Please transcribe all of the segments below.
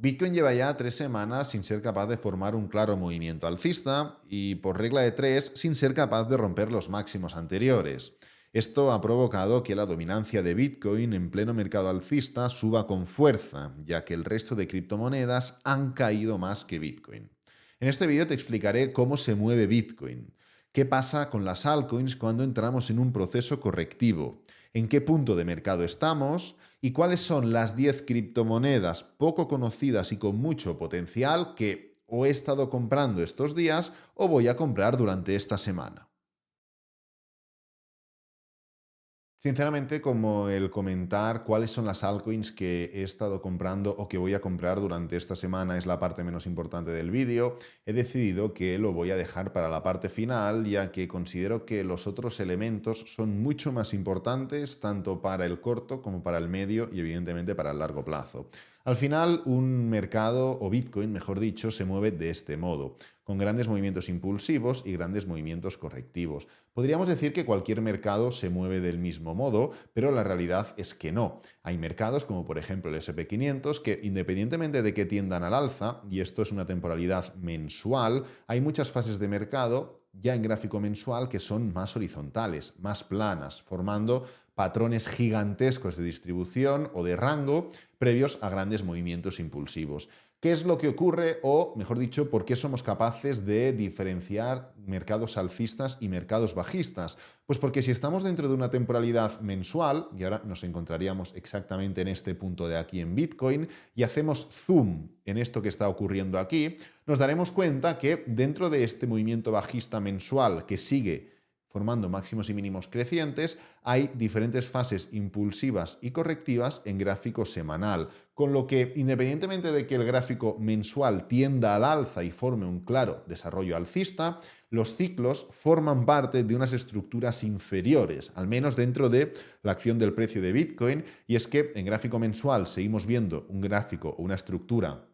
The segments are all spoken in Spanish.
Bitcoin lleva ya 3 semanas sin ser capaz de formar un claro movimiento alcista y, por regla de tres, sin ser capaz de romper los máximos anteriores. Esto ha provocado que la dominancia de Bitcoin en pleno mercado alcista suba con fuerza, ya que el resto de criptomonedas han caído más que Bitcoin. En este vídeo te explicaré cómo se mueve Bitcoin, qué pasa con las altcoins cuando entramos en un proceso correctivo, en qué punto de mercado estamos y cuáles son las 10 criptomonedas poco conocidas y con mucho potencial que o he estado comprando estos días o voy a comprar durante esta semana. Sinceramente, como el comentar cuáles son las altcoins que he estado comprando o que voy a comprar durante esta semana es la parte menos importante del vídeo, he decidido que lo voy a dejar para la parte final, ya que considero que los otros elementos son mucho más importantes tanto para el corto como para el medio y evidentemente para el largo plazo. Al final, un mercado, o Bitcoin, mejor dicho, se mueve de este modo, con grandes movimientos impulsivos y grandes movimientos correctivos. Podríamos decir que cualquier mercado se mueve del mismo modo, pero la realidad es que no. Hay mercados como por ejemplo el SP500 que, independientemente de que tiendan al alza, y esto es una temporalidad mensual, hay muchas fases de mercado ya en gráfico mensual que son más horizontales, más planas, formando patrones gigantescos de distribución o de rango previos a grandes movimientos impulsivos. ¿Qué es lo que ocurre? O, mejor dicho, ¿por qué somos capaces de diferenciar mercados alcistas y mercados bajistas? Pues porque si estamos dentro de una temporalidad mensual, y ahora nos encontraríamos exactamente en este punto de aquí en Bitcoin, y hacemos zoom en esto que está ocurriendo aquí, nos daremos cuenta que dentro de este movimiento bajista mensual que sigue formando máximos y mínimos crecientes, hay diferentes fases impulsivas y correctivas en gráfico semanal, con lo que, independientemente de que el gráfico mensual tienda al alza y forme un claro desarrollo alcista, los ciclos forman parte de unas estructuras inferiores, al menos dentro de la acción del precio de Bitcoin, y es que en gráfico mensual seguimos viendo un gráfico o una estructura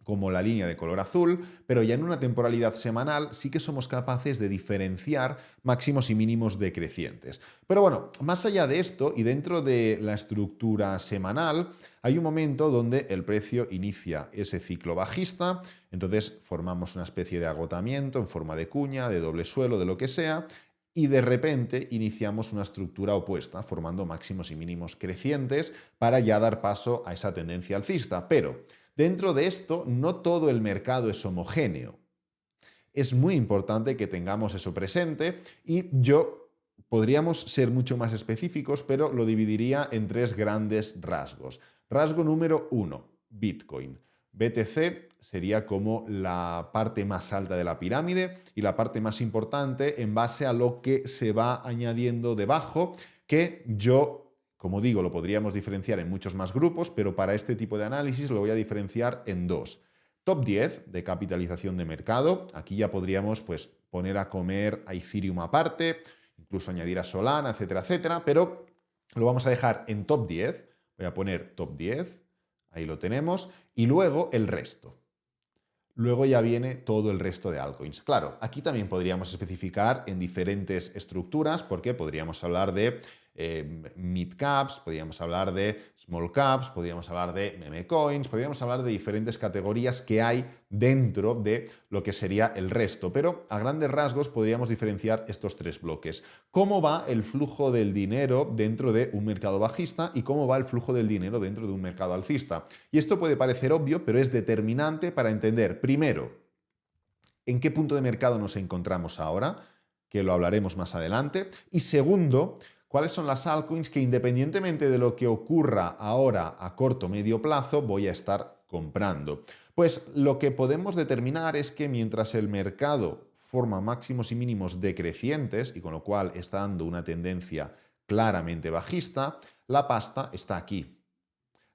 como la línea de color azul, pero ya en una temporalidad semanal sí que somos capaces de diferenciar máximos y mínimos decrecientes. Pero bueno, más allá de esto y dentro de la estructura semanal, hay un momento donde el precio inicia ese ciclo bajista, entonces formamos una especie de agotamiento en forma de cuña, de doble suelo, de lo que sea, y de repente iniciamos una estructura opuesta, formando máximos y mínimos crecientes para ya dar paso a esa tendencia alcista. Pero dentro de esto, no todo el mercado es homogéneo. Es muy importante que tengamos eso presente y podríamos ser mucho más específicos, pero lo dividiría en tres grandes rasgos. Rasgo número uno, Bitcoin. BTC sería como la parte más alta de la pirámide y la parte más importante en base a lo que se va añadiendo debajo, que como digo, lo podríamos diferenciar en muchos más grupos, pero para este tipo de análisis lo voy a diferenciar en dos. Top 10 de capitalización de mercado. Aquí ya podríamos pues, poner a comer a Ethereum aparte, incluso añadir a Solana, etcétera, etcétera, pero lo vamos a dejar en top 10. Voy a poner top 10, ahí lo tenemos, y luego el resto. Luego ya viene todo el resto de altcoins. Claro, aquí también podríamos especificar en diferentes estructuras, porque podríamos hablar de mid caps, podríamos hablar de small caps, podríamos hablar de meme coins, podríamos hablar de diferentes categorías que hay dentro de lo que sería el resto. Pero a grandes rasgos podríamos diferenciar estos tres bloques. ¿Cómo va el flujo del dinero dentro de un mercado bajista y cómo va el flujo del dinero dentro de un mercado alcista? Y esto puede parecer obvio, pero es determinante para entender, primero, en qué punto de mercado nos encontramos ahora, que lo hablaremos más adelante, y segundo, cuáles son las altcoins que, independientemente de lo que ocurra ahora a corto o medio plazo, voy a estar comprando. Pues lo que podemos determinar es que mientras el mercado forma máximos y mínimos decrecientes, y con lo cual está dando una tendencia claramente bajista, la pasta está aquí.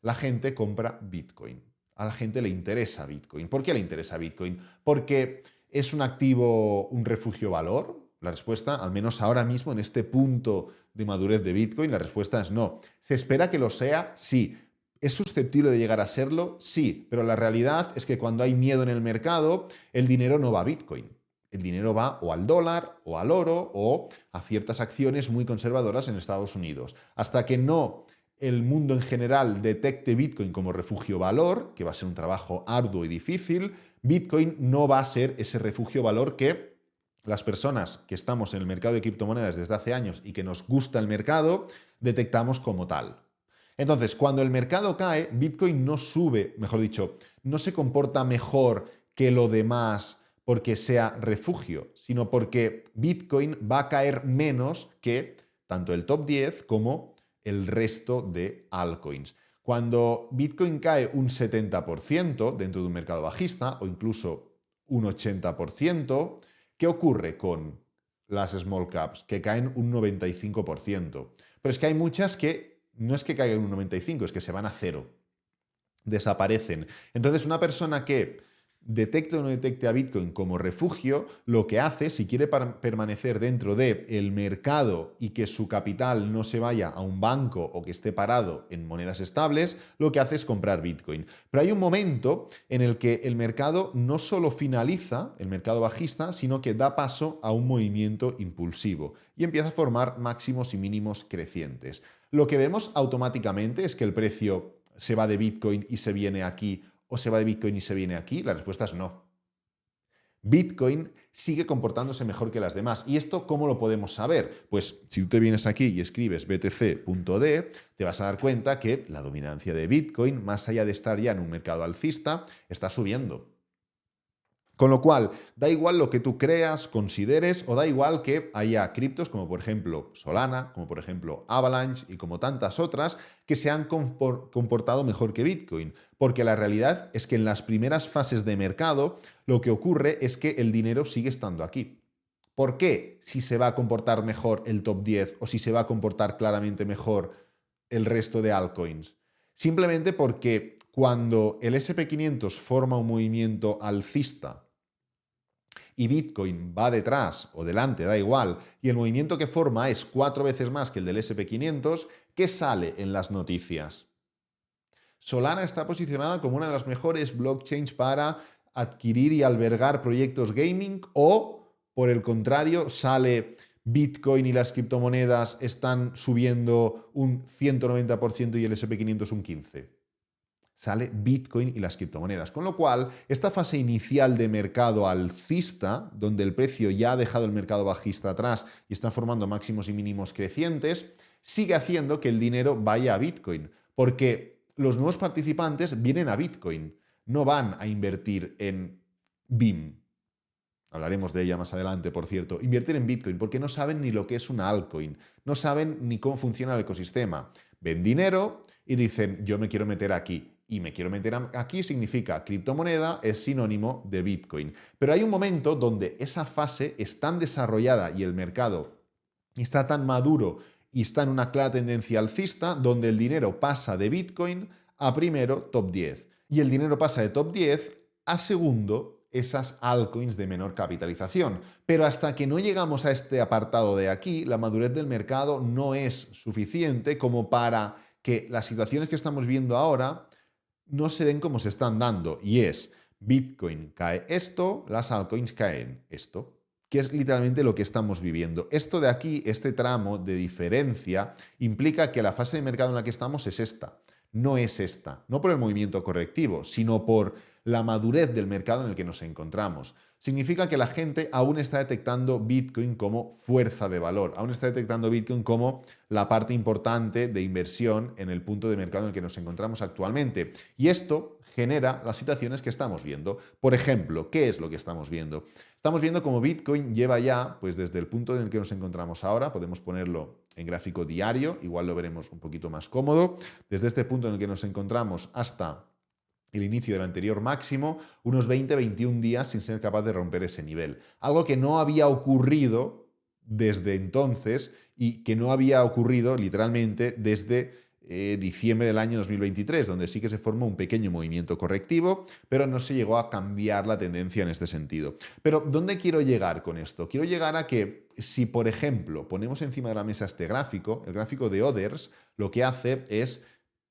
La gente compra Bitcoin. A la gente le interesa Bitcoin. ¿Por qué le interesa Bitcoin? Porque es un activo, un refugio valor. La respuesta, al menos ahora mismo en este punto de madurez de Bitcoin, la respuesta es no. ¿Se espera que lo sea? Sí. ¿Es susceptible de llegar a serlo? Sí. Pero la realidad es que cuando hay miedo en el mercado, el dinero no va a Bitcoin. El dinero va o al dólar, o al oro, o a ciertas acciones muy conservadoras en Estados Unidos. Hasta que no el mundo en general detecte Bitcoin como refugio valor, que va a ser un trabajo arduo y difícil, Bitcoin no va a ser ese refugio valor que las personas que estamos en el mercado de criptomonedas desde hace años y que nos gusta el mercado, detectamos como tal. Entonces, cuando el mercado cae, Bitcoin no sube, mejor dicho, no se comporta mejor que lo demás porque sea refugio, sino porque Bitcoin va a caer menos que tanto el top 10 como el resto de altcoins. Cuando Bitcoin cae un 70% dentro de un mercado bajista o incluso un 80%, ¿qué ocurre con las small caps? Que caen un 95%. Pero es que hay muchas que no es que caigan un 95%, es que se van a cero. Desaparecen. Entonces, una persona que detecte o no detecte a Bitcoin como refugio, lo que hace, si quiere permanecer dentro del mercado y que su capital no se vaya a un banco o que esté parado en monedas estables, lo que hace es comprar Bitcoin. Pero hay un momento en el que el mercado no solo finaliza, el mercado bajista, sino que da paso a un movimiento impulsivo y empieza a formar máximos y mínimos crecientes. Lo que vemos automáticamente es que el precio se va de Bitcoin y se viene aquí, o se va de Bitcoin y se viene aquí. La respuesta es no. Bitcoin sigue comportándose mejor que las demás. ¿Y esto cómo lo podemos saber? Pues si tú te vienes aquí y escribes BTC.D, te vas a dar cuenta que la dominancia de Bitcoin, más allá de estar ya en un mercado alcista, está subiendo. Con lo cual, da igual lo que tú creas, consideres, o da igual que haya criptos como por ejemplo Solana, como por ejemplo Avalanche y como tantas otras que se han comportado mejor que Bitcoin. Porque la realidad es que en las primeras fases de mercado lo que ocurre es que el dinero sigue estando aquí. ¿Por qué si se va a comportar mejor el top 10 o si se va a comportar claramente mejor el resto de altcoins? Simplemente porque cuando el SP500 forma un movimiento alcista y Bitcoin va detrás o delante, da igual, y el movimiento que forma es 4 veces más que el del SP500, ¿qué sale en las noticias? Solana está posicionada como una de las mejores blockchains para adquirir y albergar proyectos gaming o, por el contrario, sale Bitcoin y las criptomonedas están subiendo un 190% y el SP500 un 15%. Sale Bitcoin y las criptomonedas. Con lo cual, esta fase inicial de mercado alcista, donde el precio ya ha dejado el mercado bajista atrás y está formando máximos y mínimos crecientes, sigue haciendo que el dinero vaya a Bitcoin, porque los nuevos participantes vienen a Bitcoin, no van a invertir en BIM. Hablaremos de ella más adelante, por cierto. Invertir en Bitcoin, porque no saben ni lo que es una altcoin, no saben ni cómo funciona el ecosistema. Ven dinero y dicen, yo me quiero meter aquí. Y me quiero meter aquí significa criptomoneda, es sinónimo de Bitcoin. Pero hay un momento donde esa fase es tan desarrollada y el mercado está tan maduro y está en una clara tendencia alcista, donde el dinero pasa de Bitcoin a primero top 10. Y el dinero pasa de top 10 a segundo esas altcoins de menor capitalización. Pero hasta que no llegamos a este apartado de aquí, la madurez del mercado no es suficiente como para que las situaciones que estamos viendo ahora no se den como se están dando. Y es, Bitcoin cae esto, las altcoins caen esto, que es literalmente lo que estamos viviendo. Esto de aquí, este tramo de diferencia, implica que la fase de mercado en la que estamos es esta, no es esta. No por el movimiento correctivo, sino por la madurez del mercado en el que nos encontramos. Significa que la gente aún está detectando Bitcoin como fuerza de valor, aún está detectando Bitcoin como la parte importante de inversión en el punto de mercado en el que nos encontramos actualmente. Y esto genera las situaciones que estamos viendo. Por ejemplo, ¿qué es lo que estamos viendo? Estamos viendo como Bitcoin lleva ya, pues desde el punto en el que nos encontramos ahora, podemos ponerlo en gráfico diario, igual lo veremos un poquito más cómodo, desde este punto en el que nos encontramos hasta el inicio del anterior máximo, unos 20-21 días sin ser capaz de romper ese nivel. Algo que no había ocurrido desde entonces y que no había ocurrido literalmente desde diciembre del año 2023, donde sí que se formó un pequeño movimiento correctivo, pero no se llegó a cambiar la tendencia en este sentido. Pero ¿dónde quiero llegar con esto? Quiero llegar a que si, por ejemplo, ponemos encima de la mesa este gráfico, el gráfico de Others, lo que hace es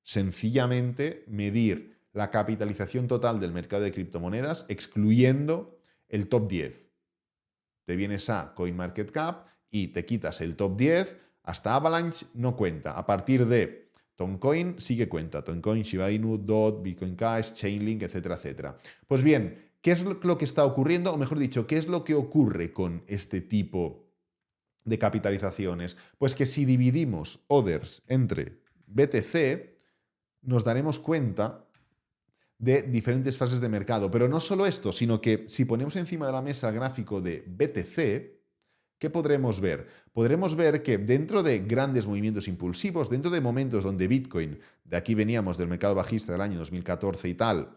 sencillamente medir la capitalización total del mercado de criptomonedas, excluyendo el top 10. Te vienes a CoinMarketCap y te quitas el top 10, hasta Avalanche no cuenta. A partir de Toncoin sigue cuenta. Toncoin, Shiba Inu, DOT, Bitcoin Cash, Chainlink, etcétera, etcétera. Pues bien, ¿qué es lo que está ocurriendo? O mejor dicho, ¿qué es lo que ocurre con este tipo de capitalizaciones? Pues que si dividimos others entre BTC, nos daremos cuenta de diferentes fases de mercado. Pero no solo esto, sino que si ponemos encima de la mesa el gráfico de BTC, ¿qué podremos ver? Podremos ver que dentro de grandes movimientos impulsivos, dentro de momentos donde Bitcoin, de aquí veníamos del mercado bajista del año 2014 y tal,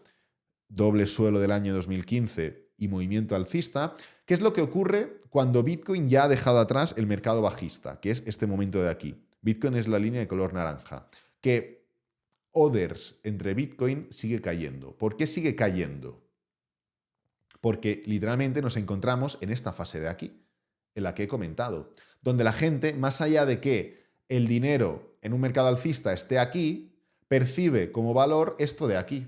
doble suelo del año 2015 y movimiento alcista, ¿qué es lo que ocurre cuando Bitcoin ya ha dejado atrás el mercado bajista? Que es este momento de aquí. Bitcoin es la línea de color naranja. Que others entre Bitcoin sigue cayendo. ¿Por qué sigue cayendo? Porque literalmente nos encontramos en esta fase de aquí, en la que he comentado, donde la gente, más allá de que el dinero en un mercado alcista esté aquí, percibe como valor esto de aquí.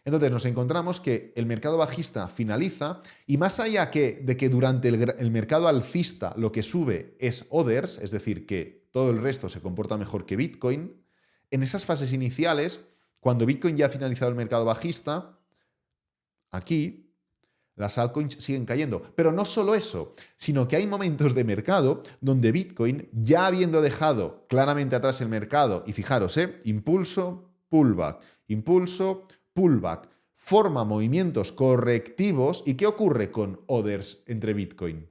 Entonces nos encontramos que el mercado bajista finaliza y más allá de que durante el mercado alcista lo que sube es others, es decir, que todo el resto se comporta mejor que Bitcoin, en esas fases iniciales, cuando Bitcoin ya ha finalizado el mercado bajista, aquí las altcoins siguen cayendo. Pero no solo eso, sino que hay momentos de mercado donde Bitcoin, ya habiendo dejado claramente atrás el mercado, y fijaros, impulso, pullback, forma movimientos correctivos. ¿Y qué ocurre con others entre Bitcoin?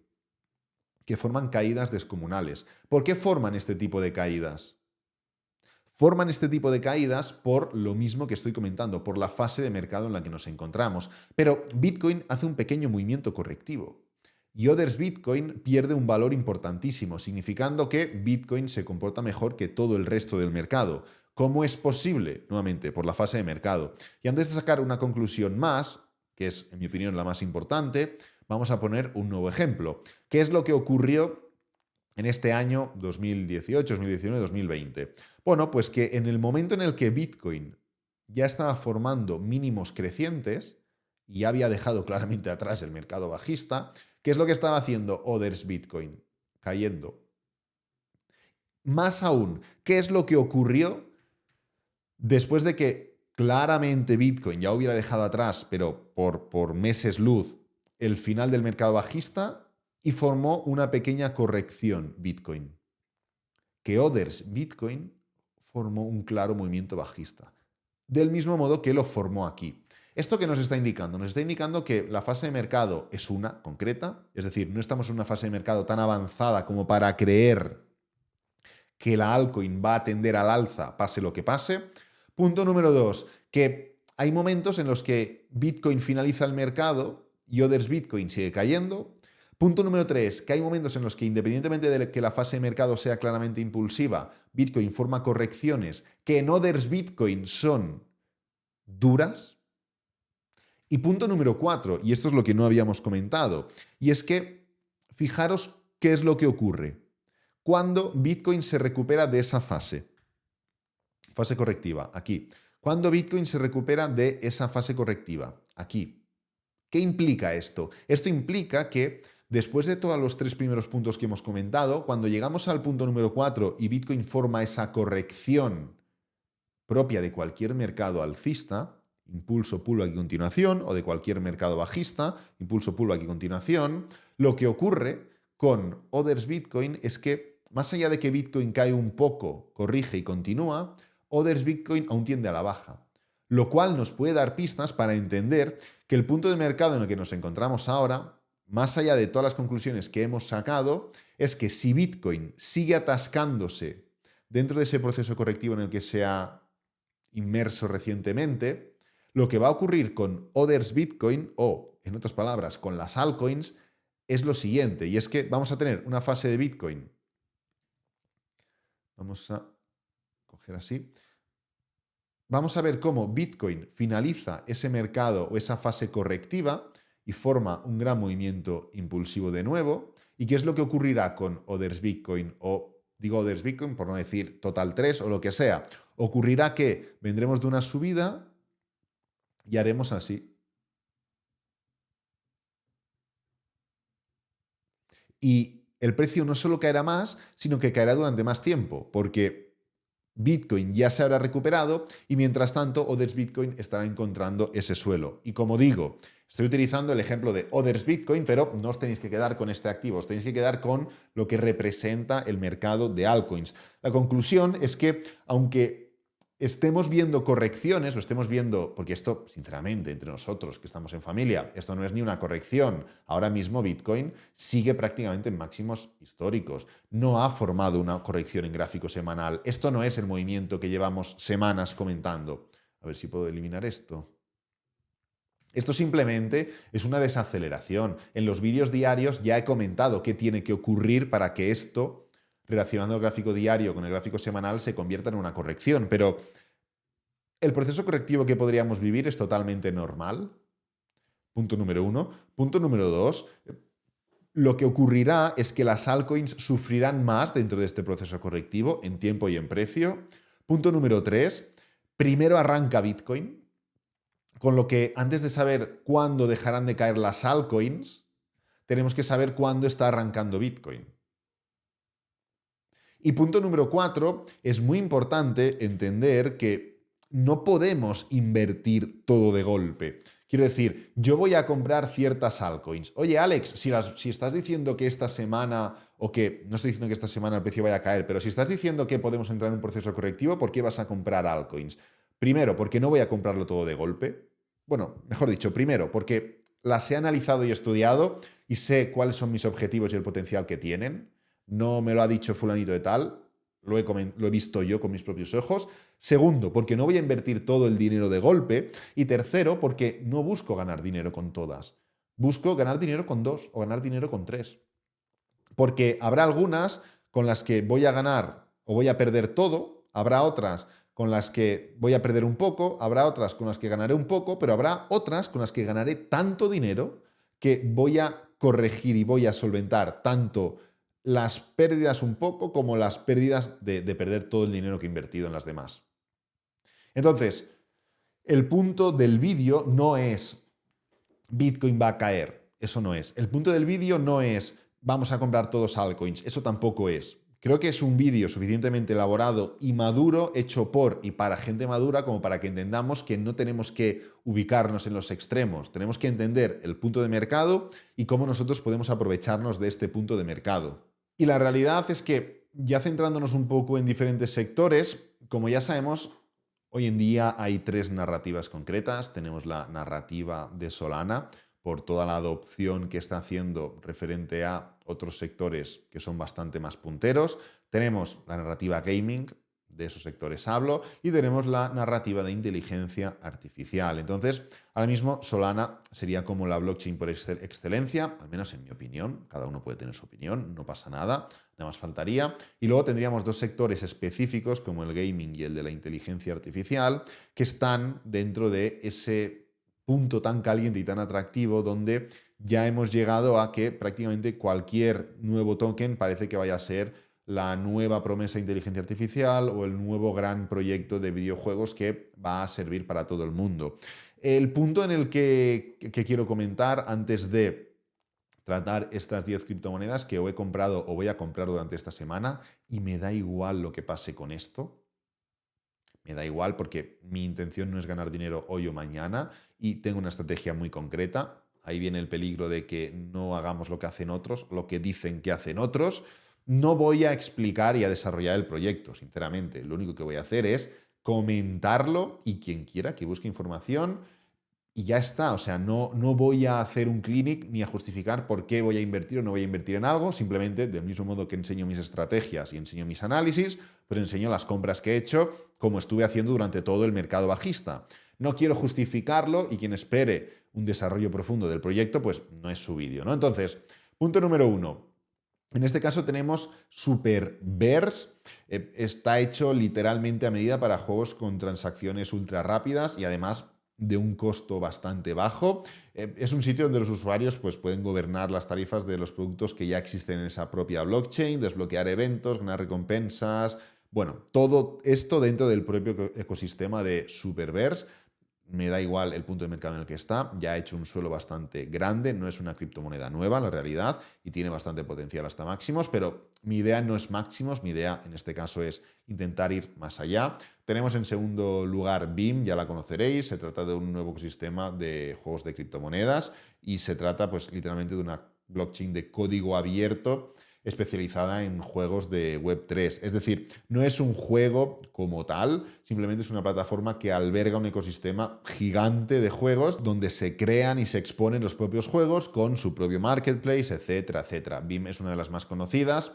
Que forman caídas descomunales. ¿Por qué forman este tipo de caídas? Forman este tipo de caídas por lo mismo que estoy comentando, por la fase de mercado en la que nos encontramos. Pero Bitcoin hace un pequeño movimiento correctivo y Others Bitcoin pierde un valor importantísimo, significando que Bitcoin se comporta mejor que todo el resto del mercado. ¿Cómo es posible? Nuevamente, por la fase de mercado. Y antes de sacar una conclusión más, que es, en mi opinión, la más importante, vamos a poner un nuevo ejemplo. ¿Qué es lo que ocurrió en este año 2018, 2019, 2020? Bueno, pues que en el momento en el que Bitcoin ya estaba formando mínimos crecientes y había dejado claramente atrás el mercado bajista, ¿qué es lo que estaba haciendo Others Bitcoin? Cayendo. Más aún, ¿qué es lo que ocurrió después de que claramente Bitcoin ya hubiera dejado atrás, pero por meses luz, el final del mercado bajista y formó una pequeña corrección Bitcoin? Que Others Bitcoin formó un claro movimiento bajista, del mismo modo que lo formó aquí. ¿Esto qué nos está indicando? Nos está indicando que la fase de mercado es una concreta, es decir, no estamos en una fase de mercado tan avanzada como para creer que la altcoin va a tender al alza, pase lo que pase. Punto número 2, que hay momentos en los que Bitcoin finaliza el mercado y Others Bitcoin sigue cayendo. Punto número 3, que hay momentos en los que independientemente de que la fase de mercado sea claramente impulsiva, Bitcoin forma correcciones que en Others Bitcoin son duras. Y punto número 4, y esto es lo que no habíamos comentado, y es que fijaros qué es lo que ocurre cuando Bitcoin se recupera de esa fase correctiva, aquí. Cuando Bitcoin se recupera de esa fase correctiva, aquí. ¿Qué implica esto? Esto implica que después de todos los tres primeros puntos que hemos comentado, cuando llegamos al punto número 4 y Bitcoin forma esa corrección propia de cualquier mercado alcista, impulso, pullback y continuación, o de cualquier mercado bajista, impulso, pullback y continuación, lo que ocurre con Others Bitcoin es que, más allá de que Bitcoin cae un poco, corrige y continúa, Others Bitcoin aún tiende a la baja, lo cual nos puede dar pistas para entender que el punto de mercado en el que nos encontramos ahora, más allá de todas las conclusiones que hemos sacado, es que si Bitcoin sigue atascándose dentro de ese proceso correctivo en el que se ha inmerso recientemente, lo que va a ocurrir con Others Bitcoin, o en otras palabras, con las altcoins, es lo siguiente, y es que vamos a tener una fase de Bitcoin. Vamos a coger así. Vamos a ver cómo Bitcoin finaliza ese mercado o esa fase correctiva y forma un gran movimiento impulsivo de nuevo. ¿Y qué es lo que ocurrirá con Others Bitcoin? O digo Others Bitcoin por no decir Total 3 o lo que sea. Ocurrirá que vendremos de una subida y haremos así. Y el precio no solo caerá más, sino que caerá durante más tiempo, porque Bitcoin ya se habrá recuperado y mientras tanto Others Bitcoin estará encontrando ese suelo. Y como digo, estoy utilizando el ejemplo de Others Bitcoin, pero no os tenéis que quedar con este activo, os tenéis que quedar con lo que representa el mercado de altcoins. La conclusión es que aunque estemos viendo correcciones o estemos viendo, porque esto, sinceramente, entre nosotros que estamos en familia, esto no es ni una corrección. Ahora mismo Bitcoin sigue prácticamente en máximos históricos. No ha formado una corrección en gráfico semanal. Esto no es el movimiento que llevamos semanas comentando. A ver si puedo eliminar esto. Esto simplemente es una desaceleración. En los vídeos diarios ya he comentado qué tiene que ocurrir para que esto, relacionando el gráfico diario con el gráfico semanal, se convierta en una corrección. Pero el proceso correctivo que podríamos vivir es totalmente normal. Punto número 1. Punto número 2. Lo que ocurrirá es que las altcoins sufrirán más dentro de este proceso correctivo en tiempo y en precio. Punto número 3. Primero arranca Bitcoin, con lo que antes de saber cuándo dejarán de caer las altcoins, tenemos que saber cuándo está arrancando Bitcoin. Y punto número 4, es muy importante entender que no podemos invertir todo de golpe. Quiero decir, yo voy a comprar ciertas altcoins. Oye, Alex, si estás diciendo que esta semana, o que no estoy diciendo que esta semana el precio vaya a caer, pero si estás diciendo que podemos entrar en un proceso correctivo, ¿por qué vas a comprar altcoins? Primero, porque no voy a comprarlo todo de golpe. Bueno, mejor dicho, primero, porque las he analizado y estudiado y sé cuáles son mis objetivos y el potencial que tienen. No me lo ha dicho fulanito de tal, lo he visto yo con mis propios ojos. Segundo, porque no voy a invertir todo el dinero de golpe. Y tercero, porque no busco ganar dinero con todas. Busco ganar dinero con 2 o ganar dinero con 3. Porque habrá algunas con las que voy a ganar o voy a perder todo, habrá otras con las que voy a perder un poco, habrá otras con las que ganaré un poco, pero habrá otras con las que ganaré tanto dinero que voy a corregir y voy a solventar tanto las pérdidas un poco como las pérdidas de perder todo el dinero que he invertido en las demás. Entonces, el punto del vídeo no es Bitcoin va a caer, eso no es. El punto del vídeo no es vamos a comprar todos altcoins, eso tampoco es. Creo que es un vídeo suficientemente elaborado y maduro, hecho por y para gente madura, como para que entendamos que no tenemos que ubicarnos en los extremos. Tenemos que entender el punto de mercado y cómo nosotros podemos aprovecharnos de este punto de mercado. Y la realidad es que, ya centrándonos un poco en diferentes sectores, como ya sabemos, hoy en día hay 3 narrativas concretas. Tenemos la narrativa de Solana, por toda la adopción que está haciendo referente a otros sectores que son bastante más punteros. Tenemos la narrativa gaming, de esos sectores hablo, y tenemos la narrativa de inteligencia artificial. Entonces, ahora mismo Solana sería como la blockchain por excelencia, al menos en mi opinión. Cada uno puede tener su opinión, no pasa nada, nada más faltaría. Y luego tendríamos 2 sectores específicos, como el gaming y el de la inteligencia artificial, que están dentro de ese punto tan caliente y tan atractivo donde ya hemos llegado a que prácticamente cualquier nuevo token parece que vaya a ser la nueva promesa de inteligencia artificial o el nuevo gran proyecto de videojuegos que va a servir para todo el mundo. El punto en el que quiero comentar antes de tratar estas 10 criptomonedas que o he comprado o voy a comprar durante esta semana, y me da igual lo que pase con esto. Me da igual porque mi intención no es ganar dinero hoy o mañana y tengo una estrategia muy concreta. Ahí viene el peligro de que no hagamos lo que hacen otros, lo que dicen que hacen otros. No voy a explicar y a desarrollar el proyecto, sinceramente. Lo único que voy a hacer es comentarlo y quien quiera que busque información y ya está. O sea, no voy a hacer un clinic ni a justificar por qué voy a invertir o no voy a invertir en algo. Simplemente, del mismo modo que enseño mis estrategias y enseño mis análisis, pues enseño las compras que he hecho como estuve haciendo durante todo el mercado bajista. No quiero justificarlo y quien espere un desarrollo profundo del proyecto, pues no es su vídeo, ¿no? Entonces, punto número 1. En este caso tenemos Superverse. Está hecho literalmente a medida para juegos con transacciones ultra rápidas y además de un costo bastante bajo. Es un sitio donde los usuarios pues, pueden gobernar las tarifas de los productos que ya existen en esa propia blockchain, desbloquear eventos, ganar recompensas. Bueno, todo esto dentro del propio ecosistema de Superverse. me da igual el punto de mercado en el que está, ya ha hecho un suelo bastante grande, no es una criptomoneda nueva, la realidad, y tiene bastante potencial hasta máximos, pero mi idea no es máximos, mi idea en este caso es intentar ir más allá. Tenemos en segundo lugar BIM, ya la conoceréis, se trata de un nuevo ecosistema de juegos de criptomonedas y se trata pues literalmente de una blockchain de código abierto especializada en juegos de Web3. Es decir, no es un juego como tal, simplemente es una plataforma que alberga un ecosistema gigante de juegos donde se crean y se exponen los propios juegos con su propio marketplace, etcétera, etcétera. BIM es una de las más conocidas.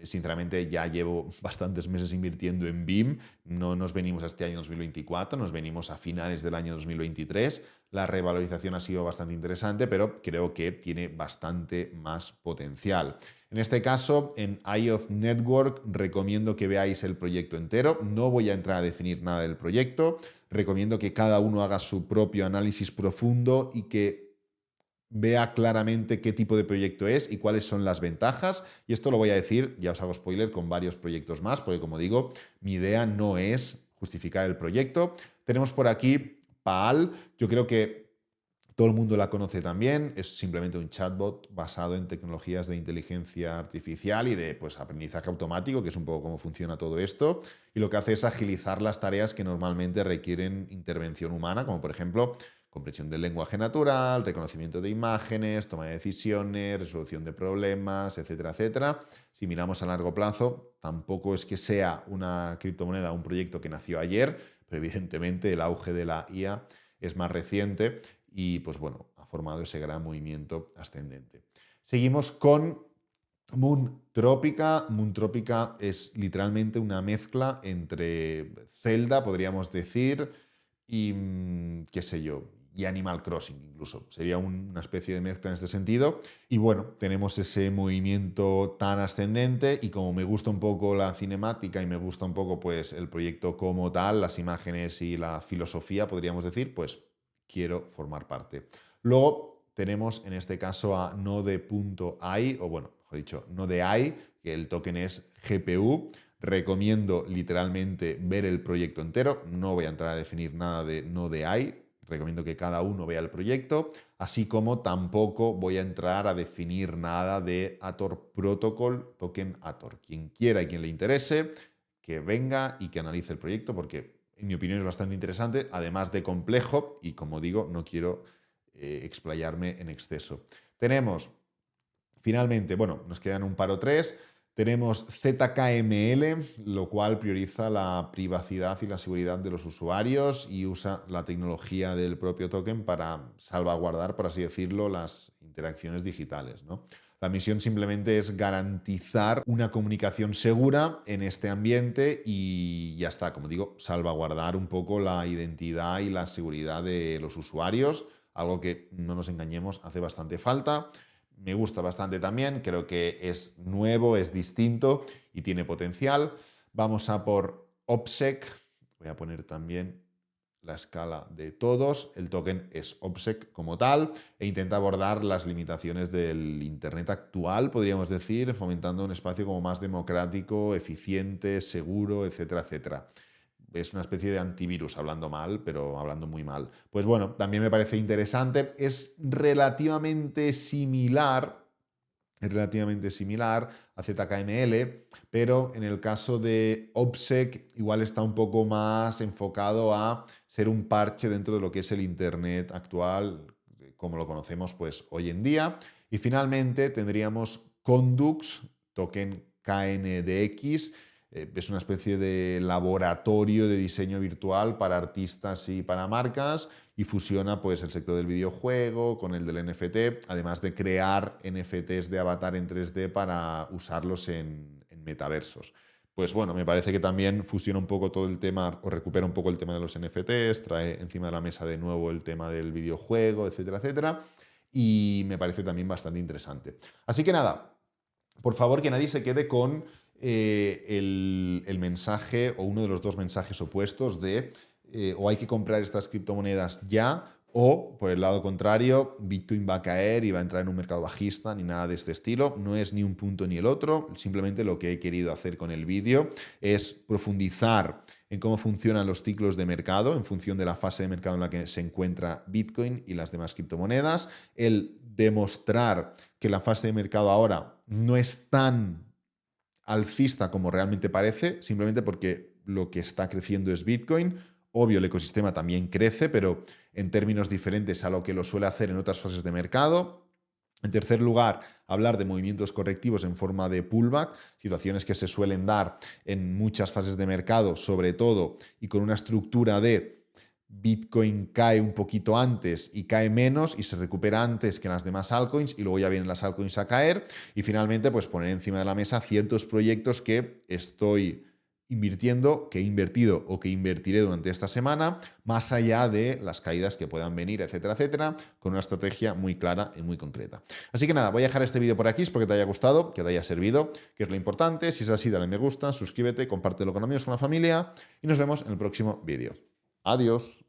Sinceramente, ya llevo bastantes meses invirtiendo en BIM. No nos venimos a este año 2024, nos venimos a finales del año 2023. La revalorización ha sido bastante interesante, pero creo que tiene bastante más potencial. En este caso, en IOT Network, recomiendo que veáis el proyecto entero. No voy a entrar a definir nada del proyecto. Recomiendo que cada uno haga su propio análisis profundo y que vea claramente qué tipo de proyecto es y cuáles son las ventajas. Y esto lo voy a decir, ya os hago spoiler, con varios proyectos más, porque como digo, mi idea no es justificar el proyecto. Tenemos por aquí Paal. Yo creo que todo el mundo la conoce también, es simplemente un chatbot basado en tecnologías de inteligencia artificial y de pues, aprendizaje automático, que es un poco cómo funciona todo esto, y lo que hace es agilizar las tareas que normalmente requieren intervención humana, como por ejemplo comprensión del lenguaje natural, reconocimiento de imágenes, toma de decisiones, resolución de problemas, etcétera, etcétera. Si miramos a largo plazo, tampoco es que sea una criptomoneda, un proyecto que nació ayer, pero evidentemente el auge de la IA es más reciente y pues bueno, ha formado ese gran movimiento ascendente. Seguimos con Moontropica. Moontropica es literalmente una mezcla entre Zelda, podríamos decir, y qué sé yo, y Animal Crossing incluso. Sería una especie de mezcla en este sentido. Y bueno, tenemos ese movimiento tan ascendente y como me gusta un poco la cinemática y me gusta un poco pues el proyecto como tal, las imágenes y la filosofía, podríamos decir, pues quiero formar parte. Luego tenemos en este caso a Node.ai, o bueno, mejor dicho, Node.ai, que el token es GPU. Recomiendo literalmente ver el proyecto entero. No voy a entrar a definir nada de Node.ai. Recomiendo que cada uno vea el proyecto, así como tampoco voy a entrar a definir nada de Ator Protocol, token Ator. Quien quiera y quien le interese, que venga y que analice el proyecto, porque en mi opinión es bastante interesante, además de complejo, y como digo, no quiero explayarme en exceso. Tenemos, finalmente, bueno, nos quedan un par o tres. Tenemos ZKML, lo cual prioriza la privacidad y la seguridad de los usuarios y usa la tecnología del propio token para salvaguardar, por así decirlo, las interacciones digitales, ¿no? La misión simplemente es garantizar una comunicación segura en este ambiente y ya está, como digo, salvaguardar un poco la identidad y la seguridad de los usuarios, algo que, no nos engañemos, hace bastante falta. Me gusta bastante también, creo que es nuevo, es distinto y tiene potencial. Vamos a por OPSEC, voy a poner también la escala de todos, el token es OPSEC como tal e intenta abordar las limitaciones del Internet actual, podríamos decir, fomentando un espacio como más democrático, eficiente, seguro, etcétera, etcétera. Es una especie de antivirus, hablando mal, pero hablando muy mal. Pues bueno, también me parece interesante. Es relativamente similar a ZKML, pero en el caso de OPSEC igual está un poco más enfocado a ser un parche dentro de lo que es el Internet actual, como lo conocemos pues hoy en día. Y finalmente tendríamos Condux, token KNDX. Es una especie de laboratorio de diseño virtual para artistas y para marcas y fusiona pues, el sector del videojuego con el del NFT, además de crear NFTs de avatar en 3D para usarlos en metaversos. Pues bueno, me parece que también fusiona un poco todo el tema o recupera un poco el tema de los NFTs, trae encima de la mesa de nuevo el tema del videojuego, etcétera, etcétera. Y me parece también bastante interesante. Así que nada, por favor, que nadie se quede con el mensaje o uno de los dos mensajes opuestos de o hay que comprar estas criptomonedas ya O, por el lado contrario, Bitcoin va a caer y va a entrar en un mercado bajista, ni nada de este estilo. No es ni un punto ni el otro. Simplemente lo que he querido hacer con el vídeo es profundizar en cómo funcionan los ciclos de mercado en función de la fase de mercado en la que se encuentra Bitcoin y las demás criptomonedas. El demostrar que la fase de mercado ahora no es tan alcista como realmente parece, simplemente porque lo que está creciendo es Bitcoin. Obvio, el ecosistema también crece, pero en términos diferentes a lo que lo suele hacer en otras fases de mercado. En tercer lugar, hablar de movimientos correctivos en forma de pullback, situaciones que se suelen dar en muchas fases de mercado, sobre todo, y con una estructura de Bitcoin cae un poquito antes y cae menos y se recupera antes que las demás altcoins y luego ya vienen las altcoins a caer. Y finalmente, pues poner encima de la mesa ciertos proyectos que estoy invirtiendo, que he invertido o que invertiré durante esta semana, más allá de las caídas que puedan venir, etcétera, etcétera, con una estrategia muy clara y muy concreta. Así que nada, voy a dejar este vídeo por aquí, espero que te haya gustado, que te haya servido, que es lo importante. Si es así, dale me gusta, suscríbete, compártelo con amigos, con la familia y nos vemos en el próximo vídeo. Adiós.